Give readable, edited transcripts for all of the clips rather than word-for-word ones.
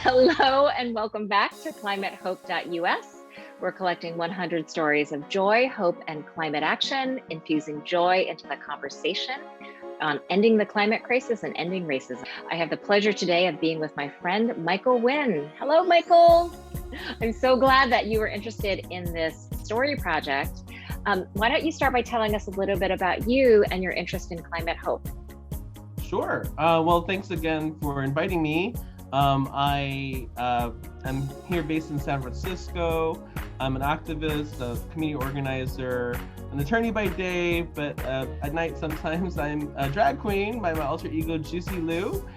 Hello and welcome back to climatehope.us. We're collecting 100 stories of joy, hope, and climate action, infusing joy into the conversation on ending the climate crisis and ending racism. I have the pleasure today of being with my friend, Michael Nguyen. Hello, Michael. I'm so glad that you were interested in this story project. Why don't you start by telling us a little bit about you and your interest in climate hope? Sure. Well, thanks again for inviting me. I am here based in San Francisco. I'm an activist, a community organizer, an attorney by day, but at night sometimes I'm a drag queen by my alter ego, Juicy Lou.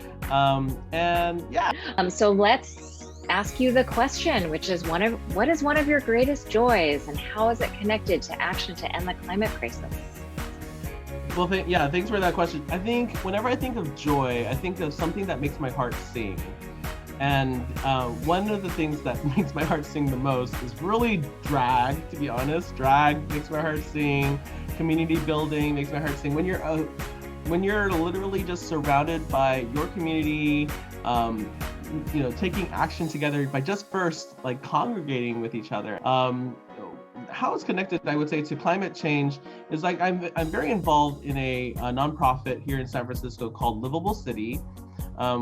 So let's ask you the question, which is what is one of your greatest joys and how is it connected to action to end the climate crisis? Well, thanks for that question. I think whenever I think of joy, I think of something that makes my heart sing. And one of the things that makes my heart sing the most is really drag, to be honest. Drag makes my heart sing. Community building makes my heart sing. When you're literally just surrounded by your community, taking action together by just first like congregating with each other. How it's connected, I would say, to climate change is like I'm very involved in a nonprofit here in San Francisco called Livable City.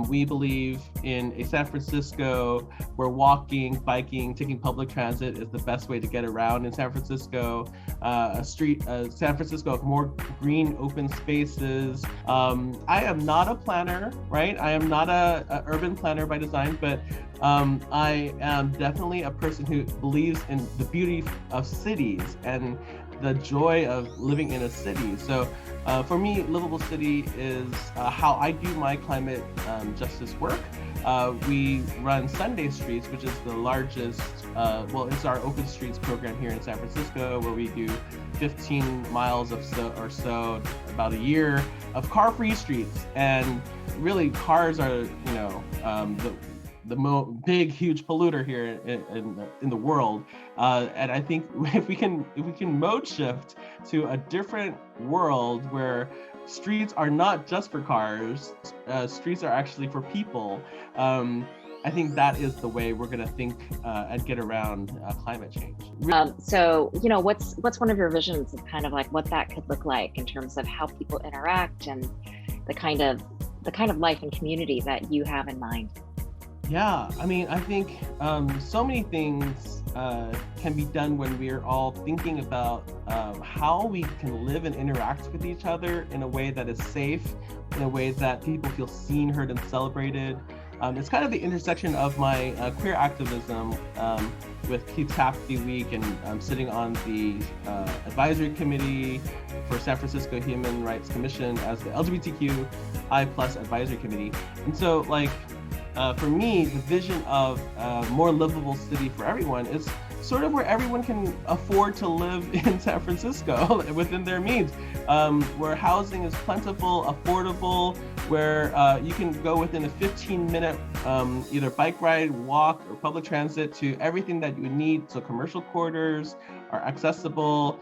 We believe in a San Francisco where walking, biking, taking public transit is the best way to get around in San Francisco. San Francisco of more green open spaces. I am not a planner, right? I am not a urban planner by design, but I am definitely a person who believes in the beauty of cities and the joy of living in a city. So for me, Livable City is how I do my climate justice work. We run Sunday Streets, which is the largest, it's our open streets program here in San Francisco, where we do 15 miles or so about a year of car-free streets. And really, cars are, the big, huge polluter here in the world, and I think if we can mode shift to a different world where streets are not just for cars, streets are actually for people. I think that is the way we're going to think and get around climate change. So what's one of your visions of kind of like what that could look like in terms of how people interact and the kind of life and community that you have in mind? Yeah, I mean, I think so many things can be done when we're all thinking about how we can live and interact with each other in a way that is safe, in a way that people feel seen, heard, and celebrated. It's kind of the intersection of my queer activism with Kids Happy Week, and I'm sitting on the advisory committee for San Francisco Human Rights Commission as the LGBTQI+ advisory committee. And so for me, the vision of a more livable city for everyone is sort of where everyone can afford to live in San Francisco within their means, where housing is plentiful, affordable, where you can go within a 15-minute either bike ride, walk, or public transit to everything that you would need. So commercial quarters are accessible,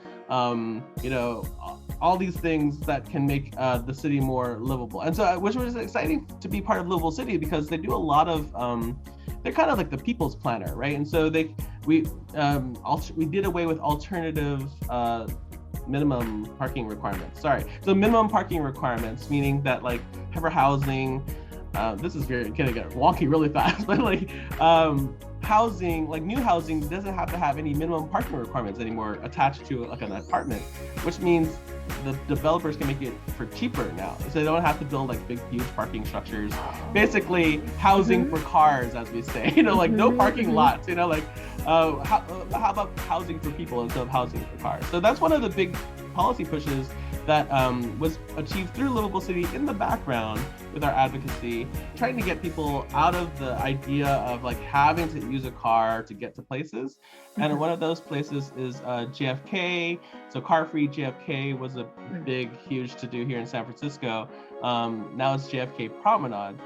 all these things that can make the city more livable. And so, which was exciting to be part of Livable City because they do a lot of, they're kind of like the people's planner, right? And so we did away with alternative minimum parking requirements. So minimum parking requirements, meaning that for housing, this is gonna get wonky really fast, but housing, new housing doesn't have to have any minimum parking requirements anymore attached to an apartment, which means the developers can make it for cheaper now. So they don't have to build big, huge parking structures. Basically, housing for cars, as we say, no parking lots, how about housing for people instead of housing for cars? So that's one of the big policy pushes that was achieved through Livable City in the background with our advocacy, trying to get people out of the idea of having to use a car to get to places. And one of those places is JFK. So car-free JFK was a big, huge to-do here in San Francisco. Now it's JFK Promenade,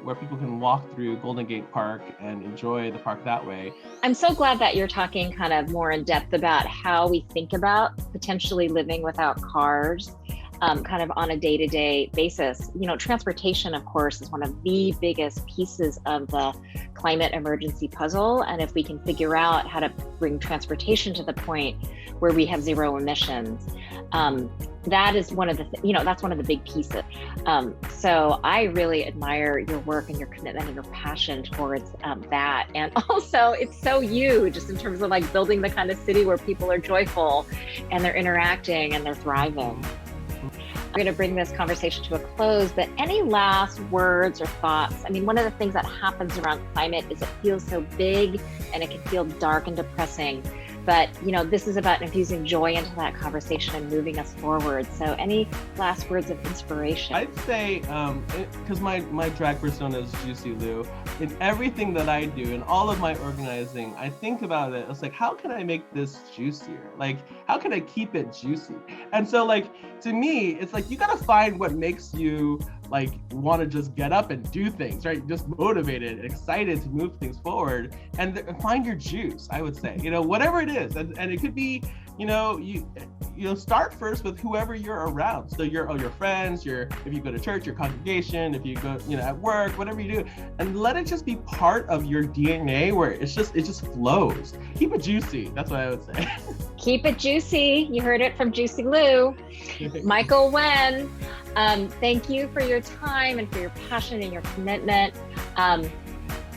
where people can walk through Golden Gate Park and enjoy the park that way. I'm so glad that you're talking kind of more in depth about how we think about potentially living without cars. kind of on a day-to-day basis. Transportation, of course, is one of the biggest pieces of the climate emergency puzzle. And if we can figure out how to bring transportation to the point where we have zero emissions, that is one of the, that's one of the big pieces. So I really admire your work and your commitment and your passion towards that. And also it's so you, just in terms of like building the kind of city where people are joyful and they're interacting and they're thriving. We're going to bring this conversation to a close, but any last words or thoughts? I mean, one of the things that happens around climate is it feels so big and it can feel dark and depressing. But, this is about infusing joy into that conversation and moving us forward. So any last words of inspiration? I'd say, because my drag persona is Juicy Lou, in everything that I do, in all of my organizing, I think about it. It's like, how can I make this juicier? Like, how can I keep it juicy? And so, like, to me, it's like, you got to find what makes you like want to just get up and do things, right? Just motivated, excited to move things forward, and find your juice, I would say, whatever it is. And it could be, you start first with whoever you're around. So your friends, if you go to church, your congregation, if you go, at work, whatever you do, and let it just be part of your DNA where it just flows. Keep it juicy. That's what I would say. Keep it juicy. You heard it from Juicy Lou. Michael Nguyen, thank you for your time and for your passion and your commitment.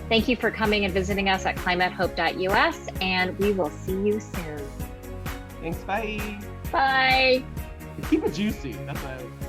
Thank you for coming and visiting us at climatehope.us, and we will see you soon. Thanks, bye. Bye. Keep it juicy. That's what I would say.